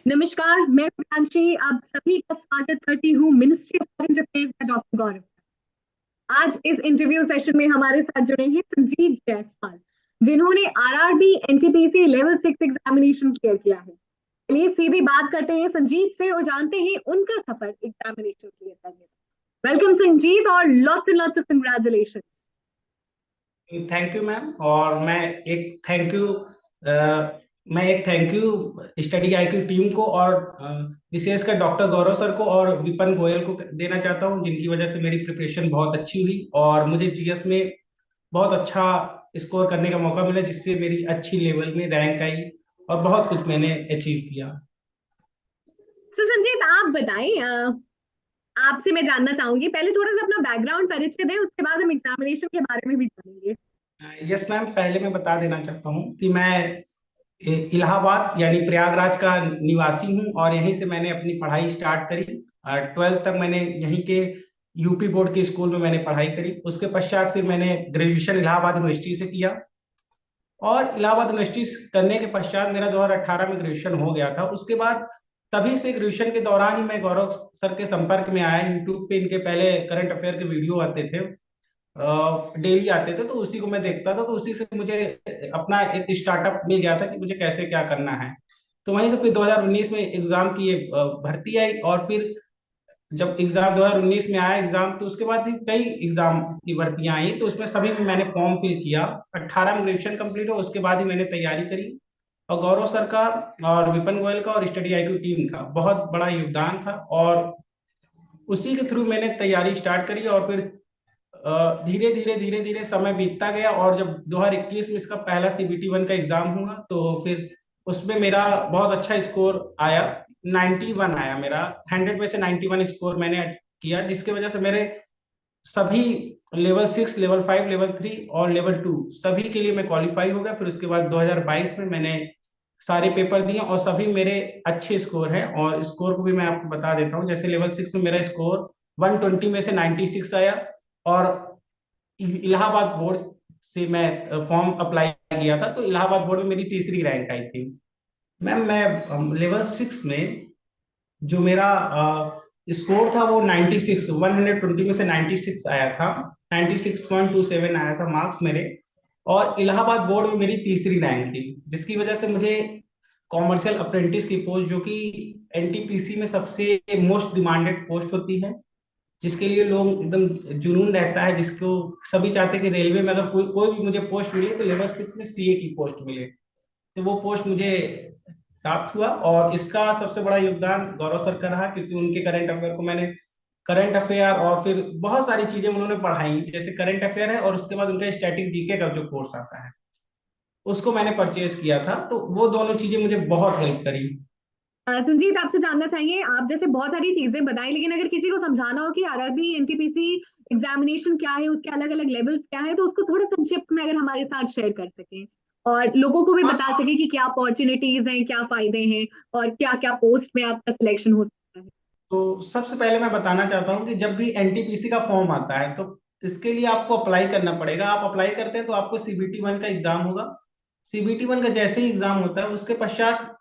नमस्कार, मैं प्रियांशी आप सभी का स्वागत करती हूँ मिनिस्ट्री ऑफ करंट अफेयर्स का डॉक्टर गौरव। आज इस इंटरव्यू सेशन में हमारे साथ जुड़े हैं संजीव जायसवाल, जिन्होंने RRB NTPC level 6 examination clear किया है। चलिए सीधी बात करते हैं संजीव से और जानते हैं उनका सफर एग्जामिनेशन क्लियर करने का। वेलकम संजीव और lots of congratulations. Thank you ma'am. और मैं एक thank you study IQ team को और विशेषकर डॉक्टर गौरव सर को और विपन गोयल को देना चाहता हूं, जिनकी वजह से मेरी प्रिपरेशन बहुत अच्छी हुई और मुझे जीएस में बहुत अच्छा स्कोर करने का मौका मिला, जिससे मेरी अच्छी लेवल में रैंक आई और बहुत कुछ मैंने अचीव किया। सो संजीव आप बताएं, आपसे मैं जानना चाहूंगी, पहले थोड़ा सा अपना बैकग्राउंड परिचय दें, उसके बाद हम एग्जामिनेशन के बारे में भी जानेंगे। यस मैम, पहले मैं बता देना चाहता हूँ कि मैं इलाहाबाद यानी प्रयागराज का निवासी हूँ और यहीं से मैंने अपनी पढ़ाई स्टार्ट करी। 12th तक मैंने यहीं के यूपी बोर्ड के स्कूल में मैंने पढ़ाई करी। उसके पश्चात फिर मैंने ग्रेजुएशन इलाहाबाद यूनिवर्सिटी से किया और इलाहाबाद यूनिवर्सिटी करने के पश्चात मेरा 2018 में ग्रेजुएशन हो गया था। उसके बाद तभी से ग्रेजुएशन के दौरान ही मैं गौरव सर के संपर्क में आया। यूट्यूब पे इनके पहले करंट अफेयर के वीडियो आते थे, डेली आते थे, तो उसी को मैं देखता था। तो उसी से मुझे अपना एक स्टार्टअप मिल गया था कि मुझे कैसे क्या करना है। तो वहीं से फिर 2019 में एग्जाम की भर्ती आई और फिर जब एग्जाम 2019 में आया एग्जाम, तो उसके बाद भी कई एग्जाम की भर्तियां आई, तो उसमें सभी में मैंने फॉर्म फिल किया। 18 में ग्रेजुएशन कंप्लीट हो, उसके बाद ही मैंने तैयारी करी। और गौरव सर का और विपन गोयल का और स्टडी आईक्यू टीम का बहुत बड़ा योगदान था और उसी के थ्रू मैंने तैयारी स्टार्ट करी। और फिर धीरे धीरे समय बीतता गया और जब 2021 में इसका पहला सीबीटी 1 का एग्जाम हुआ, तो फिर उसमें मेरा बहुत अच्छा स्कोर आया। 91 आया मेरा। 100 में से 91 स्कोर मैंने किया, जिसकी वजह से मेरे सभी लेवल 6, लेवल 5, लेवल 3 और लेवल 2 सभी के लिए मैं क्वालिफाई हो गया। फिर उसके बाद 2022 में मैंने सारे पेपर दिए और सभी मेरे अच्छे स्कोर हैं। और स्कोर को भी मैं आपको बता देता हूँ। जैसे लेवल 6 में मेरा स्कोर 120 में से 96 आया और इलाहाबाद बोर्ड से मैं फॉर्म अप्लाई किया था, तो इलाहाबाद बोर्ड में मेरी तीसरी रैंक आई थी। मैम मैं लेवल 6 में जो मेरा स्कोर था वो 96, 120 में से 96 आया था। 96.27 आया था मार्क्स मेरे। और इलाहाबाद बोर्ड में मेरी तीसरी रैंक थी, जिसकी वजह से मुझे कॉमर्शियल अप्रेंटिस की पोस्ट, जो कि एनटीपीसी में सबसे मोस्ट डिमांडेड पोस्ट होती है, जिसके लिए लोग एकदम जुनून रहता है, जिसको सभी चाहते हैं कि रेलवे में अगर कोई कोई भी मुझे पोस्ट मिले तो लेवल 6 में सीए की पोस्ट मिले, तो वो पोस्ट मुझे प्राप्त हुआ। और इसका सबसे बड़ा योगदान गौरव सर का रहा, क्योंकि उनके करंट अफेयर को मैंने करंट अफेयर और फिर बहुत सारी चीजें उन्होंने पढ़ाई, जैसे करंट अफेयर है और उसके बाद उनका स्टैटिक जीके का जो कोर्स आता है उसको मैंने परचेज किया था। तो वो दोनों चीजें मुझे बहुत हेल्प करी। संजीत आपसे जानना चाहिए, आप जैसे बहुत सारी चीजें बताई, लेकिन अगर किसी को समझाना हो कि आरआरबी एनटीपीसी एग्जामिनेशन क्या है, उसके अलग अलग लेवल्स क्या है, तो उसको थोड़ा संक्षिप्त में अगर हमारे साथ शेयर कर सकें और लोगों को भी बता हाँ, सके कि क्या अपॉर्चुनिटीज हैं, क्या फायदे हैं और क्या क्या पोस्ट में आपका सिलेक्शन हो सकता है। तो सबसे पहले मैं बताना चाहता हूँ कि जब भी एनटीपीसी का फॉर्म आता है तो इसके लिए आपको अप्लाई करना पड़ेगा। आप अप्लाई करते हैं तो आपको सीबीटी 1 का एग्जाम होगा। सीबीटी 1 का जैसे ही एग्जाम होता है उसके पश्चात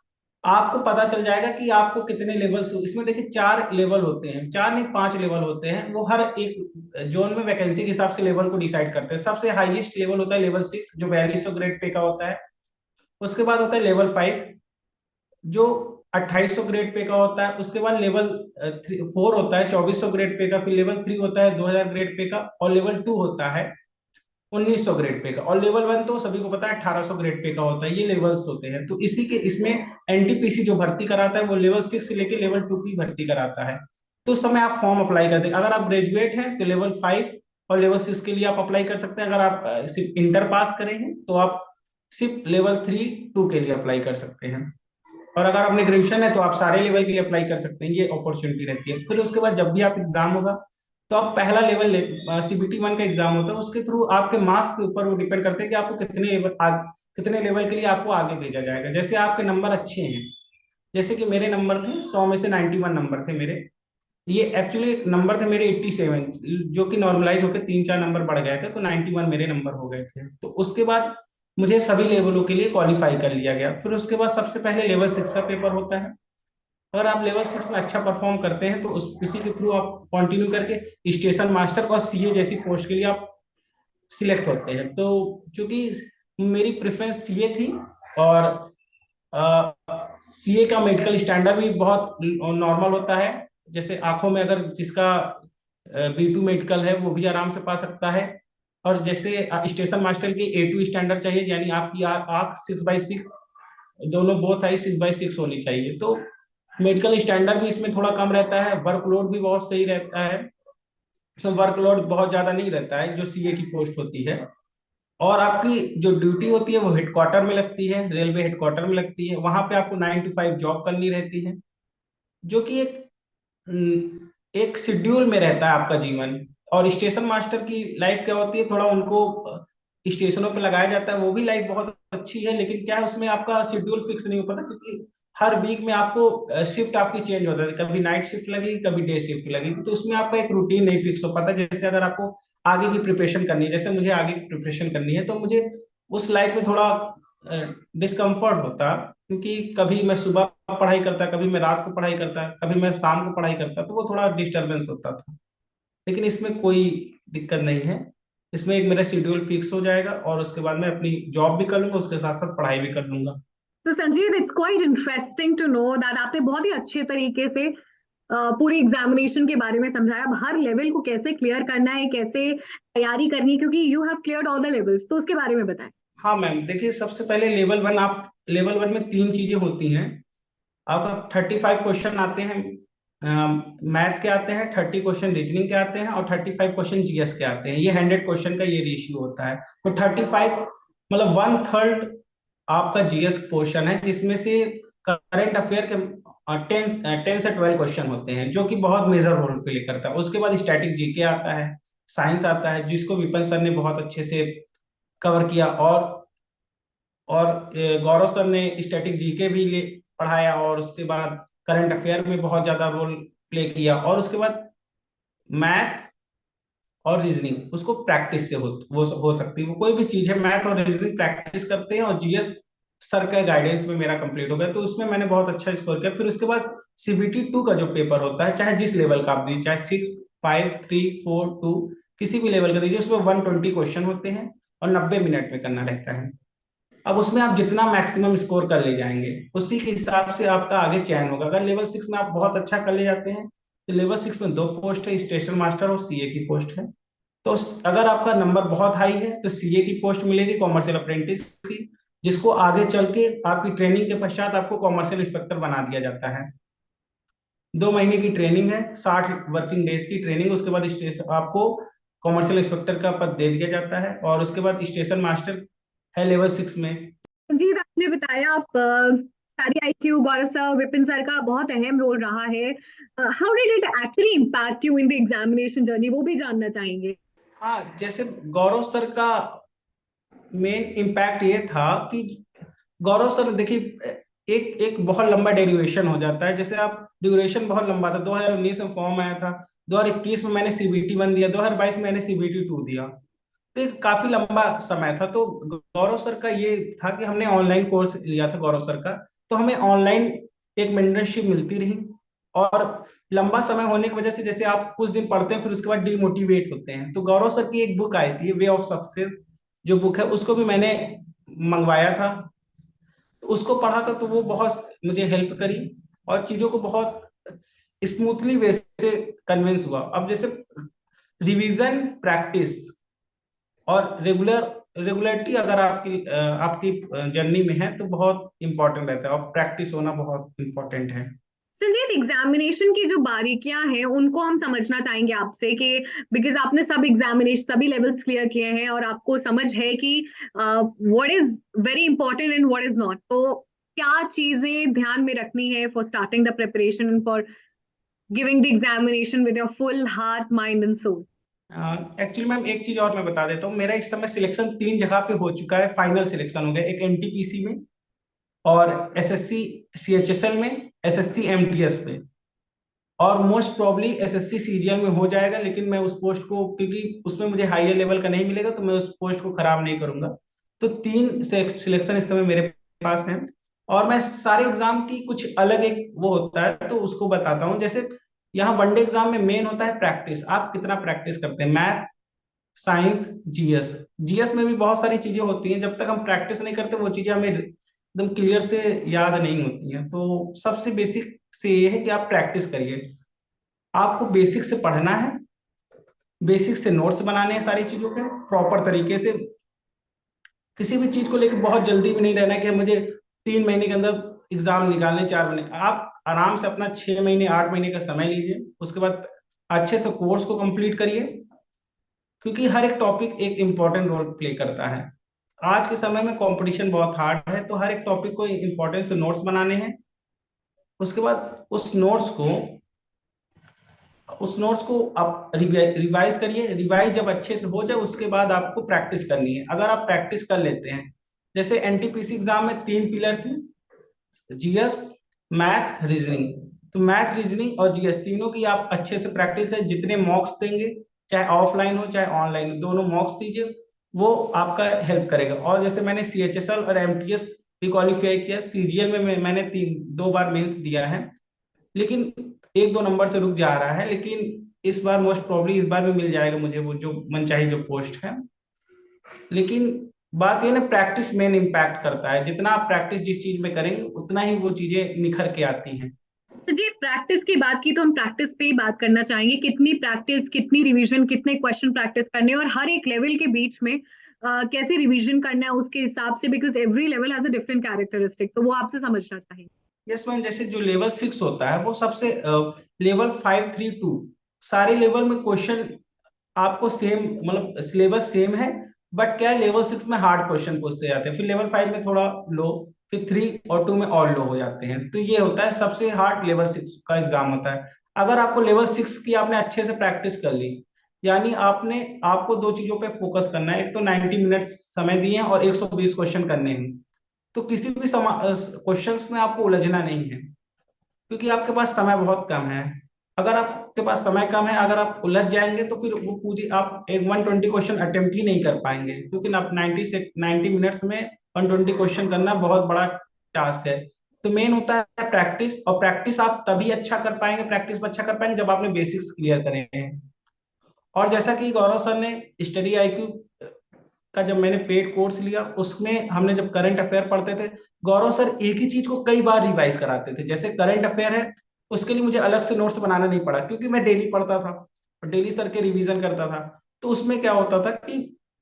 आपको पता चल जाएगा कि आपको कितने लेवल्स। इसमें देखिए 4 लेवल होते हैं, 4 नहीं 5 लेवल होते हैं। वो हर एक जोन में वैकेंसी के हिसाब से लेवल को डिसाइड करते हैं। सबसे हाईएस्ट लेवल होता है लेवल 6, जो 4200 ग्रेड पे का होता है। उसके बाद होता है लेवल 5, जो 2800 ग्रेड पे का होता है। उसके बाद लेवल 4 होता है 2400 ग्रेड पे का। फिर लेवल 3 होता है 2000 ग्रेड पे का। और लेवल 2 होता है 1900 ग्रेड पे का। और लेवल 1 तो सभी को पता है 1800 ग्रेड पे का होता है। ये लेवल्स होते हैं। तो इसी के इसमें एनटीपीसी जो भर्ती कराता है वो लेवल 6 से लेके लेवल 2 की भर्ती कराता है। तो उस समय आप फॉर्म अप्लाई करते हैं। अगर आप ग्रेजुएट हैं तो लेवल 5 और लेवल 6 के लिए आप अप्लाई कर सकते हैं। अगर आप सिर्फ इंटर पास करें हैं तो आप सिर्फ लेवल 3, 2 के लिए अप्लाई कर सकते हैं। और अगर आपने ग्रेजुएशन है तो आप सारे लेवल के लिए अप्लाई कर सकते हैं। ये अपॉर्चुनिटी रहती है। फिर उसके बाद जब भी आप एग्जाम होगा तो आप पहला लेवल सीबीटी 1 का एग्जाम होता है, उसके थ्रू आपके मार्क्स के ऊपर वो डिपेंड करते हैं कि आपको कितने लेवल के लिए आपको आगे भेजा जाएगा। जैसे आपके नंबर अच्छे हैं, जैसे कि मेरे नंबर थे 100 में से 91 नंबर थे मेरे। ये एक्चुअली नंबर थे मेरे 87, जो कि नॉर्मलाइज होकर 3-4 नंबर बढ़ गए थे, तो 91 मेरे नंबर हो गए थे। तो उसके बाद मुझे सभी लेवलों के लिए क्वालिफाई कर लिया गया। फिर उसके बाद सबसे पहले लेवल 6 का पेपर होता है। अगर आप लेवल 6 में अच्छा परफॉर्म करते हैं तो उस उसी के थ्रू आप कंटिन्यू करके स्टेशन मास्टर और सीए जैसी पोस्ट के लिए आप सिलेक्ट होते हैं। तो चूंकि मेरी प्रेफरेंस सीए थी, और सीए का मेडिकल स्टैंडर्ड भी बहुत नॉर्मल होता है। जैसे आंखों में अगर जिसका B2 मेडिकल है वो भी आराम से पा सकता है। और जैसे स्टेशन मास्टर की A2 स्टैंडर्ड चाहिए, यानी आपकी आंख 6/6, दोनों बोथ आई 6/6 होनी चाहिए। तो मेडिकल स्टैंडर्ड भी इसमें थोड़ा कम रहता है, वर्कलोड भी बहुत सही रहता है। इसमें वर्कलोड बहुत ज्यादा नहीं रहता है जो सीए की पोस्ट होती है। और आपकी जो ड्यूटी होती है वो हेडक्वार्टर में लगती है, रेलवे हेडक्वार्टर में लगती है। वहां पे आपको 9 to 5 जॉब करनी रहती है, जो कि एक शेड्यूल में रहता है आपका जीवन। और स्टेशन मास्टर की लाइफ क्या होती है, थोड़ा उनको स्टेशनों पे लगाया जाता है, वो भी लाइफ बहुत अच्छी है, लेकिन क्या है उसमें आपका शेड्यूल फिक्स नहीं हो पाता, क्योंकि हर वीक में आपको शिफ्ट आपकी चेंज होता है, कभी नाइट शिफ्ट लगेगी कभी डे शिफ्ट लगेगी, तो उसमें आपका एक रूटीन नहीं फिक्स हो पाता। जैसे अगर आपको आगे की प्रिपरेशन करनी है, जैसे मुझे आगे की प्रिपरेशन करनी है, तो मुझे उस लाइफ में थोड़ा डिस्कम्फर्ट होता, क्योंकि कभी मैं सुबह पढ़ाई करता, कभी मैं रात को पढ़ाई करता, कभी मैं शाम को पढ़ाई करता, तो वो थोड़ा डिस्टरबेंस होता था। लेकिन इसमें कोई दिक्कत नहीं है। इसमें एक मेरा शेड्यूल फिक्स हो जाएगा, और उसके बाद मैं अपनी जॉब भी कर लूंगा, उसके साथ साथ पढ़ाई भी कर लूंगा। तो Sanjeev, it's quite interesting to know that आपने बहुत ही अच्छे तरीके से पूरी एग्जामिनेशन के बारे में समझाया, अब हर लेवल को कैसे क्लियर करना है, कैसे तैयारी करनी है, क्योंकि you have cleared all the levels, तो उसके बारे में बताएं। हाँ मैम, देखिए सबसे पहले लेवल 1, आप लेवल 1 में तीन चीजें होती हैं। आपका 35 क्वेश्चन आते हैं, मैथ के आते हैं, 30 क्वेश्चन रीजनिंग के आते हैं, और 35 क्वेश्चन जीएस के आते हैं। ये 100 क्वेश्चन का ये रेशियो होता है। तो 35 मतलब 1/3 आपका जीएस पोर्शन है, जिसमें से करंट अफेयर के 10 से 12 क्वेश्चन होते हैं, जो कि बहुत मेजर रोल प्ले करता है। उसके बाद स्टैटिक जीके आता है, साइंस आता है, जिसको विपिन सर ने बहुत अच्छे से कवर किया, और गौरव सर ने स्टैटिक जीके भी पढ़ाया, और उसके बाद करंट अफेयर में बहुत ज्यादा रोल प्ले किया। और उसके बाद मैथ और रीजनिंग उसको प्रैक्टिस से वो हो सकती है, वो कोई भी चीज है, मैथ और रीजनिंग प्रैक्टिस करते हैं। और जीएस सर का गाइडेंस में मेरा कंप्लीट हो गया, तो उसमें मैंने बहुत अच्छा स्कोर किया। फिर उसके बाद CBT 2 का जो पेपर होता है, चाहे जिस लेवल का आप दीजिए, चाहे 6, 5, 3, 4, 2, किसी भी लेवल का दीजिए, उसमें 120 क्वेश्चन होते हैं, और 90 मिनट में करना रहता है। अब उसमें आप जितना मैक्सिमम स्कोर कर ले जाएंगे, उसी के हिसाब से आपका आगे चयन होगा। अगर लेवल 6 में आप बहुत अच्छा कर ले जाते हैं, तो लेवल 6 में दो पोस्ट है, स्टेशन मास्टर और सीए की पोस्ट है। तो अगर आपका नंबर बहुत हाई है तो सीए की पोस्ट मिलेगी, कॉमर्शियल अप्रेंटिस की, जिसको आगे चल के आपकी ट्रेनिंग के पश्चात आपको कॉमर्शियल इंस्पेक्टर बना दिया जाता है। 2 महीने की ट्रेनिंग है, 60 वर्किंग डेज की ट्रेनिंग। उसके बाद स्टेशन आपको कॉमर्शियल इंस्पेक्टर का पद दे दिया जाता है, और उसके बाद स्टेशन मास्टर है लेवल 6 में। संजीव, आपने बताया आप स्टडी आईक्यू गौरव सर, विपिन सर का बहुत अहम रोल रहा है। How did it actually impact you in the examination journey, वो भी जानना चाहेंगे। हाँ, जैसे गौरव सर का मेन इम्पैक्ट ये था कि गौरव सर देखिए, एक एक बहुत लंबा डेरिवेशन हो जाता है। जैसे आप ड्यूरेशन बहुत लंबा था, 2019 में फॉर्म आया था, 2021 में मैंने CBT 1 दिया, 2022 में मैंने CBT 2 दिया, तो एक काफी लंबा समय था। तो गौरव सर का ये था कि हमने ऑनलाइन कोर्स लिया था गौरव सर का, तो हमें ऑनलाइन एक मेंटरशिप मिलती रही। और लंबा समय होने की वजह से, जैसे आप कुछ दिन पढ़ते हैं फिर उसके बाद डिमोटिवेट होते हैं, तो गौरव सर की एक बुक आई थी, वे ऑफ सक्सेस जो बुक है, उसको भी मैंने मंगवाया था। तो उसको पढ़ा था, तो वो बहुत मुझे हेल्प करी, और चीजों को बहुत स्मूथली वे से कन्विंस हुआ। अब जैसे रिवीजन, प्रैक्टिस और रेगुलरिटी अगर आपकी जर्नी में है, तो बहुत इंपॉर्टेंट रहता है, और प्रैक्टिस होना बहुत इंपॉर्टेंट है। संजीव, एग्जामिनेशन की जो बारीकियां हैं उनको हम समझना चाहेंगे आपसे, कि बिकॉज आपने सब एग्जामिनेशन सभी लेवल्स क्लियर किए हैं और आपको समझ है कि what is very important and what is not, तो क्या चीजें ध्यान में रखनी है for starting the preparation and for giving the examination with your full heart, mind and soul. Actually ma'am, एक चीज और मैं बता देता हूँ, मेरा इस समय सिलेक्शन 3 जगह पे हो चुका है, फाइनल सिलेक्शन हो गया, एक NTPC में, और SSC CHSL में, SSC MTS में, और मोस्ट प्रॉब्ली SSC CGL में हो जाएगा। लेकिन मैं उस पोस्ट को, क्योंकि उसमें मुझे हायर लेवल का नहीं मिलेगा, तो मैं उस पोस्ट को खराब नहीं करूंगा। तो 3 सिलेक्शन इस समय मेरे पास हैं। और मैं सारे एग्जाम की कुछ अलग एक वो होता है तो उसको बताता हूँ। जैसे यहाँ वनडे एग्जाम में मेन होता है प्रैक्टिस, आप कितना प्रैक्टिस करते हैं। मैथ, साइंस, जीएस, जीएस में भी बहुत सारी चीजें होती हैं, जब तक हम प्रैक्टिस नहीं करते वो चीजें हमें एकदम क्लियर से याद नहीं होती हैं। तो सबसे बेसिक से ये है कि आप प्रैक्टिस करिए। आपको बेसिक से पढ़ना है, बेसिक से नोट्स बनाने हैं सारी चीजों के प्रॉपर तरीके से। किसी भी चीज को लेकर बहुत जल्दी भी नहीं रहना है कि मुझे 3 महीने के अंदर एग्जाम निकालने, 4 महीने। आप आराम से अपना 6 महीने 8 महीने का समय लीजिए, उसके बाद अच्छे से कोर्स को कंप्लीट करिए, क्योंकि हर एक टॉपिक एक इम्पोर्टेंट रोल प्ले करता है। आज के समय में कंपटीशन बहुत हार्ड है, तो हर एक टॉपिक को इम्पोर्टेंट से नोट्स बनाने हैं। उसके बाद उस नोट्स को आप रिवाइज करिए। रिवाइज जब अच्छे से हो जाए उसके बाद आपको प्रैक्टिस करनी है। अगर आप प्रैक्टिस कर लेते हैं, जैसे एनटीपीसी एग्जाम में 3 पिलर थी, जीएस, मैथ, रीजनिंग। तो मैथ, रीजनिंग और जीएस तीनों की आप अच्छे से प्रैक्टिस करें। जितने मॉक्स देंगे, चाहे ऑफलाइन हो चाहे ऑनलाइन हो, दोनों मॉक्स दीजिए, वो आपका हेल्प करेगा। और जैसे मैंने सीएचएसएल और एमटीएस भी क्वालिफाई किया, सीजीएल में मैंने 2 बार मेंस दिया है, लेकिन 1-2 नंबर से रुक जा रहा है। लेकिन इस बार मोस्ट प्रोबेबली इस बार भी मिल जाएगा मुझे वो जो मनचाही जो पोस्ट है। लेकिन बात ये ना, प्रैक्टिस मेन इम्पैक्ट करता है। जितना आप प्रैक्टिस जिस चीज में करेंगे उतना ही वो चीजें निखर के आती हैं। तो जी प्रैक्टिस की बात की तो हम प्रैक्टिस पे ही बात करना चाहेंगे। कितनी प्रैक्टिस, कितनी रिवीजन, कितने क्वेश्चन प्रैक्टिस करने, और हर एक लेवल के बीच में कैसे रिवीजन करना है उसके हिसाब से, because every level has a different characteristic, तो वो आपसे समझना चाहेंगे। यस मैम, जैसे जो लेवल 6 होता है वो सबसे लेवल 5, 3, 2 सारे लेवल में क्वेश्चन आपको सेम, मतलब सिलेबस सेम है। बट क्या है, लेवल 6 में हार्ड क्वेश्चन पूछते जाते हैं, फिर लेवल 5 में थोड़ा लो, फिर 3 और 2 में और लो हो जाते हैं। तो ये होता है सबसे हार्ड लेवल 6 का एग्जाम होता है। अगर आपको लेवल 6 की आपने अच्छे से प्रैक्टिस कर ली, यानी आपको 2 चीजों पे फोकस करना है। एक तो 90 मिनट समय दिए हैं और 120 क्वेश्चन करने हैं। तो किसी भी क्वेश्चंस में आपको उलझना नहीं है, क्योंकि आपके पास समय बहुत कम है। अगर आपके पास समय कम है, अगर आप उलझ जाएंगे तो फिर वो पूरी आप एक 120 क्वेश्चन अटेम्प्ट ही नहीं कर पाएंगे, क्योंकि आप 90 मिनट्स में 120 क्वेश्चन करना बहुत बड़ा टास्क है। तो मेन होता है प्रैक्टिस, और प्रैक्टिस आप तभी अच्छा कर पाएंगे, प्रैक्टिस अच्छा कर पाएंगे जब आपने बेसिक्स क्लियर करे हैं। और जैसा कि गौरव सर ने स्टडी आईक्यू का जब मैंने पेड कोर्स लिया, उसमें हमने जब करंट अफेयर पढ़ते थे, गौरव सर एक ही चीज को कई बार रिवाइज कराते थे। जैसे करंट अफेयर है, उसके लिए मुझे अलग से नोट्स बनाना नहीं पड़ा, क्योंकि मैं डेली पढ़ता था और डेली सर के रिवीजन करता था। तो उसमें क्या होता था कि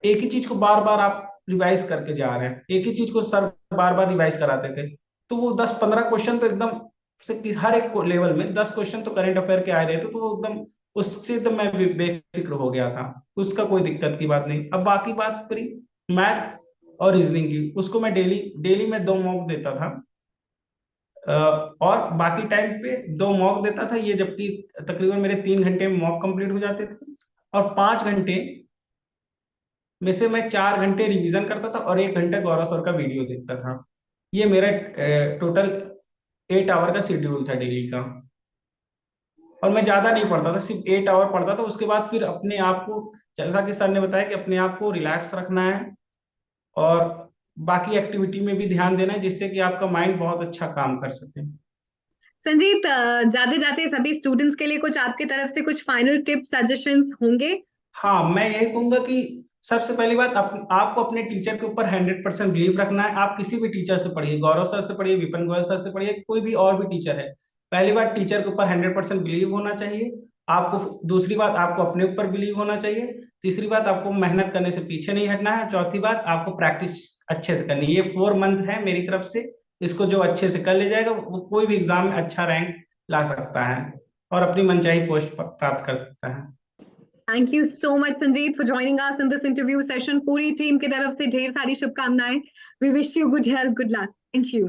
एक ही चीज को बार बार आप रिवाइज करके जा रहे हैं, एक ही चीज को सर बार बार रिवाइज कराते थे। तो वो 10-15 क्वेश्चन तो एकदम से हर एक लेवल में 10 क्वेश्चन तो करंट अफेयर के आ रहे थे, तो वो एकदम उससे तो मैं बेफिक्र हो गया था। उसका कोई दिक्कत की बात नहीं। अब बाकी बात करी मैथ और रीजनिंग की, उसको मैं डेली डेली में 2 मॉक देता था। और बाकी टाइम पे 2 मॉक देता था ये, जबकि तकरीबन मेरे 3 घंटे में मॉक कंप्लीट हो जाते थे। और 5 घंटे में से मैं 4 घंटे रिवीजन करता था और 1 घंटा गौरव सर का वीडियो देखता था। ये मेरा टोटल 8 आवर का शेड्यूल था डेली का। और मैं ज्यादा नहीं पढ़ता था, सिर्फ 8 आवर पढ़ता था। उसके बाद फिर अपने आप को, जैसा कि सर ने बताया, कि अपने आप को रिलैक्स रखना है और बाकी एक्टिविटी में भी ध्यान देना है, जिससे कि आपका माइंड बहुत अच्छा काम कर सके। संजीत, जाते जाते सभी स्टूडेंट्स के लिए कुछ आपकी तरफ से कुछ फाइनल टिप्स, सजेशंस होंगे? हाँ, मैं यही कहूंगा कि सबसे पहली बात, आपको अपने टीचर के ऊपर 100% बिलीव रखना है। आप किसी भी टीचर से पढ़िए, गौरव सर से पढ़िए, विपिन गोयल सर से पढ़िए, कोई भी और भी टीचर है। पहली बात, टीचर के ऊपर 100% बिलीव होना चाहिए आपको। दूसरी बात, आपको अपने ऊपर बिलीव होना चाहिए। तीसरी बात, आपको मेहनत करने से पीछे नहीं हटना है। चौथी बात, आपको प्रैक्टिस अच्छे से करनी है। ये 4 मंथ है मेरी तरफ से, इसको जो अच्छे से कर ले जाएगा वो कोई भी एग्जाम में अच्छा रैंक ला सकता है और अपनी मनचाही पोस्ट प्राप्त कर सकता है। Thank you so much Sanjeet for joining us in this interview session. पूरी टीम की तरफ से ढेर सारी शुभकामनाएं। We wish you good health, good luck. Thank you.